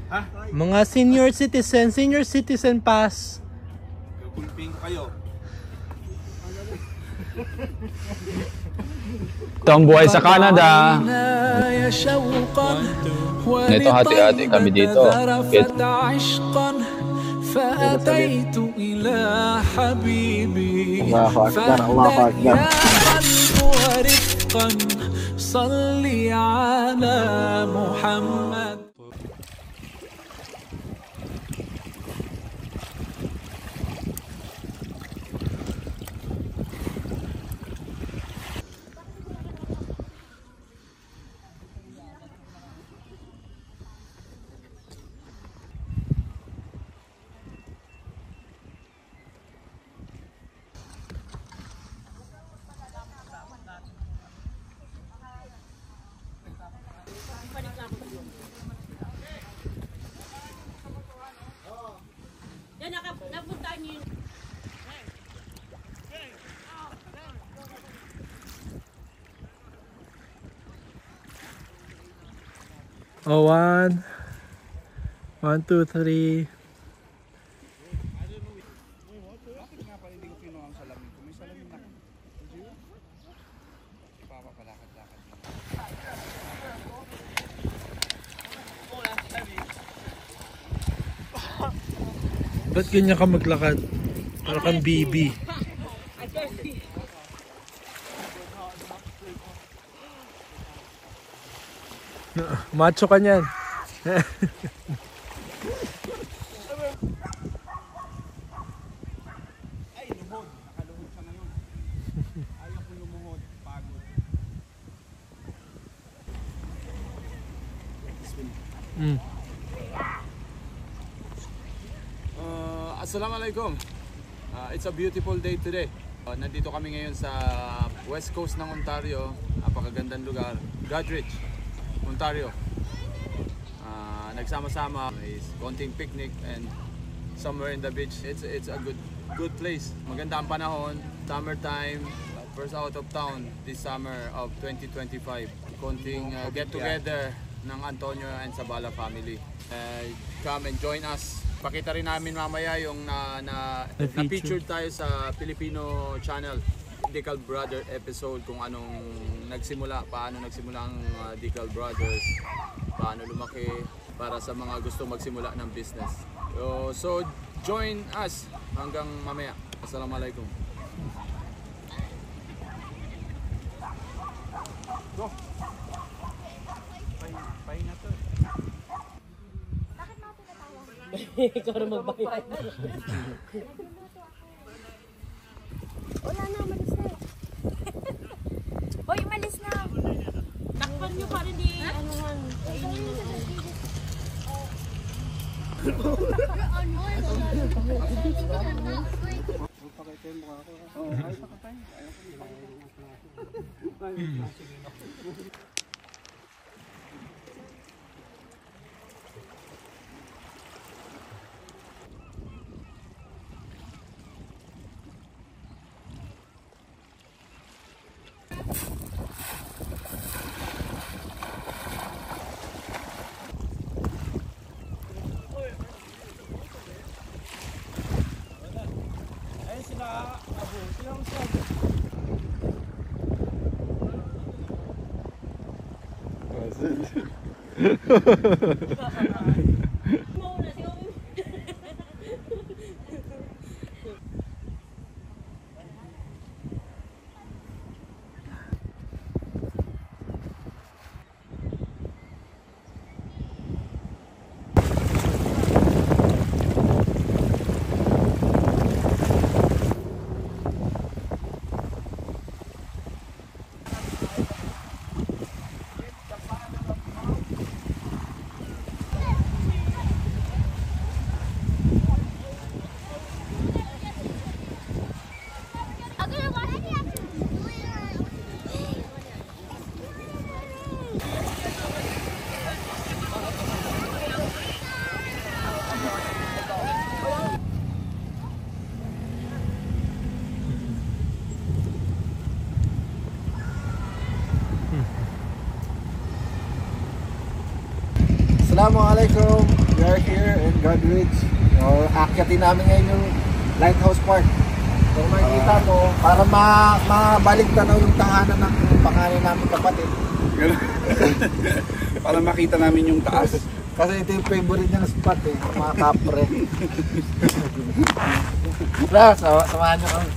Ha? Mga senior citizen pass. Gagulping ko kayo. Ito ang buhay sa Canada. Nito hati-hati kami dito. فأتيت إلى حبيبي الله أكبر الله أكبر ورفقا صلي على محمد. Napunta niyo. Oh, 1, 2, 3. Ba't ganyan ka maglakad? Para kang baby. Macho ka niyan. Ay, lumuhod. Nakaluhod siya ngayon. Ayaw ko lumuhod. Pagod. Assalamualaikum. It's a beautiful day today. Nandito kami ngayon sa west coast ng Ontario. Napakagandang lugar. Goderich, Ontario. Nagsama-sama, may konting picnic and somewhere in the beach. It's a good place. Maganda ang panahon, summertime, first out of town this summer of 2025. Konting get together ng Antonio and Sabala family. Come and join us. Pakita rin namin mamaya yung na-featured tayo sa Filipino channel, Decal Brother episode, kung anong nagsimula, paano nagsimula ang Decal Brothers, paano lumaki para sa mga gusto magsimula ng business. So join us hanggang mamaya. Assalamualaikum. Go. Pahinga to. Ikaw na magbayad. Wala na, malis na. Hoy, malis na. Takpan nyo pa rin di anuhan. Kainin na lang. Pakita yung mukha ko. Oo, ay pakatay. Ayaw ko. Assalamualaikum. We are here in Godridge. Akyatin namin ngayon yung Lighthouse Park. So makikita mo, para mabalik tanaw yung tahanan ng pangalan namin kapatid. Para makita namin yung taas. Kasi ito yung favorite niya na spot eh, mga kapre. Tara, samahan nyo kami.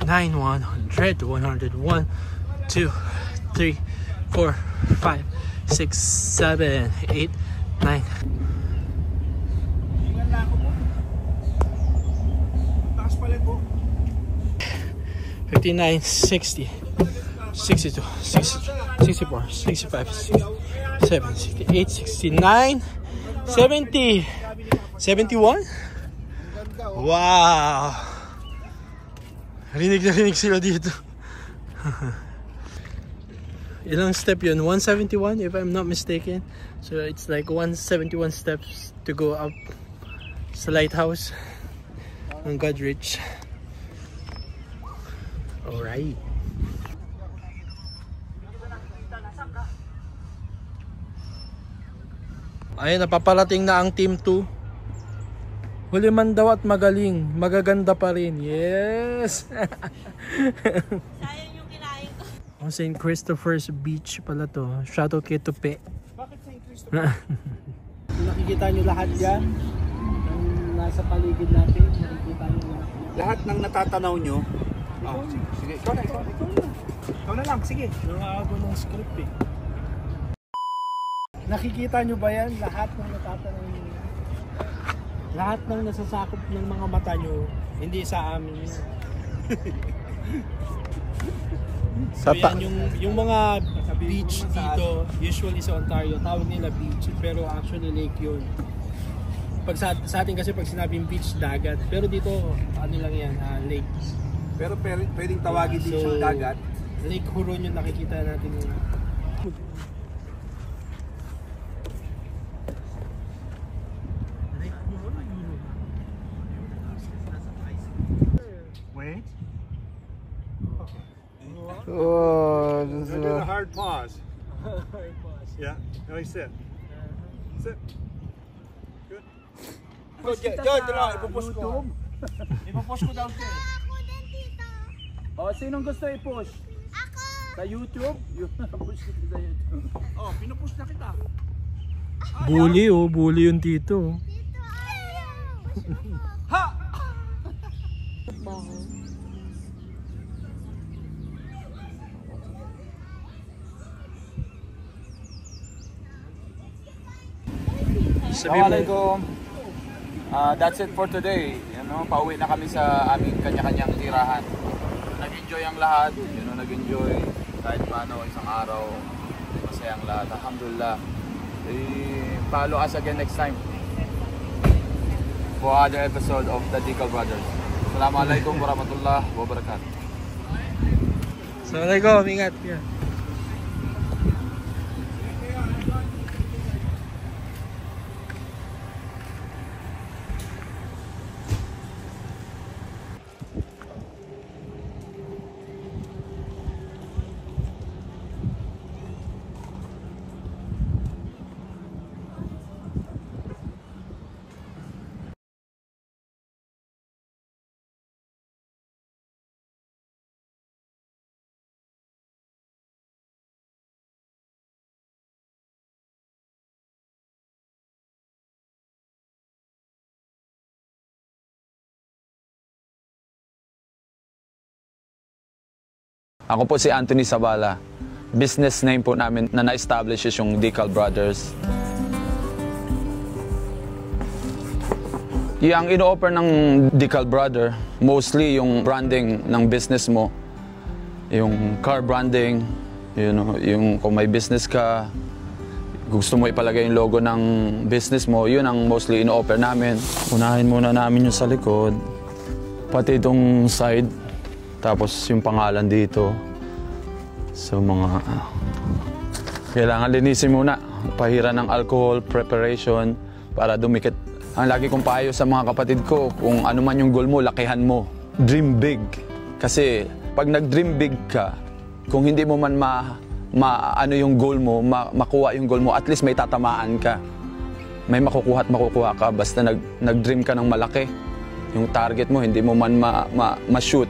9, 100, 101, 2, 3, 4, 5, 6, 7, 8, 9. 59, 60, 62, 64, 65, 67, 68, 69, 70, 71. Wow! Rinig na rinig sila dito. Ilang step yun? 171 if I'm not mistaken. So it's like 171 steps to go up sa lighthouse ng Godridge. Alright. Ayun, napaparating na ang team 2. Huli man daw at magaling, magaganda pa rin. Yes! Sayang yung kinain ko. Ang St. Christopher's Beach pala to. Shoutout kay Tupi. Bakit St. Christopher? Nakikita nyo lahat yan. Ang nasa paligid natin, nakikita nyo lahat. Lahat ng natatanaw nyo. Oh, sige. Ikaw na lang, sige. Nangago ng script eh. Nakikita nyo ba yan? Lahat ng natatanaw nyo. Lahat ng nasasakop ng mga mata nyo, hindi sa amin yun. So yan yung mga beach dito, usually sa Ontario, tawag nila beach, pero actually lake yun. Pag sa atin kasi pag sinabing beach, dagat. Pero dito, ano lang yan, lake. Pero pwedeng tawagin din siyang dagat. Lake Huron yung nakikita natin yun. Wait. Oh, Don't do the hard pause. Yeah. Now you sit. Sit. Good. Diyan lang, ipupush ko. Ipupush ko daw siya. Ako din, tito. O, sinong gusto i-push? Ako. Sa YouTube? Push kita sa YouTube. Oh, pinupush na kita. bully oh, bully yung tito. Tito, ayaw. Ha! Assalamualaikum. That's it for today. Pauwi na kami sa aming kanya-kanyang tirahan. Nag-enjoy ang lahat. Nag-enjoy kahit paano isang araw. Masayang lahat. Alhamdulillah. Follow us again next time for other episode of the Decal Brothers. Assalamualaikum warahmatullahi wabarakatuh. Assalamualaikum, ingat. Yeah. Ako po si Anthony Sabala. Business name po namin na na-establish is yung Decal Brothers. Yung ino-offer ng Decal Brother, mostly yung branding ng business mo. Yung car branding, yung kung may business ka, gusto mo ipalagay yung logo ng business mo, yun ang mostly ino-offer namin. Unahin muna namin yung sa likod, pati itong side, tapos yung pangalan dito. So mga kailangan linisin muna, pahira ng alcohol, preparation para dumikit. Ang lagi kong payo sa mga kapatid ko, kung ano man yung goal mo, lakihan mo. Dream big. Kasi pag nag-dream big ka, kung hindi mo man ano yung goal mo, makuha yung goal mo, at least may tatamaan ka. May makukuha at makukuha ka basta nag-dream ka ng malaki. Yung target mo, hindi mo man ma-shoot.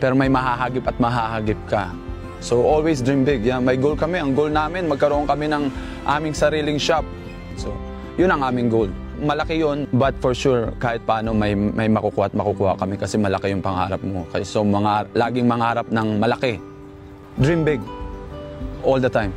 Pero may mahahagip at mahahagip ka. So always dream big. Yeah, may goal kami. Ang goal namin, magkaroon kami ng aming sariling shop. So yun ang aming goal. Malaki yun, but for sure, kahit paano may makukuha at makukuha kami kasi malaki yung pangarap mo. So laging mangarap ng malaki. Dream big. All the time.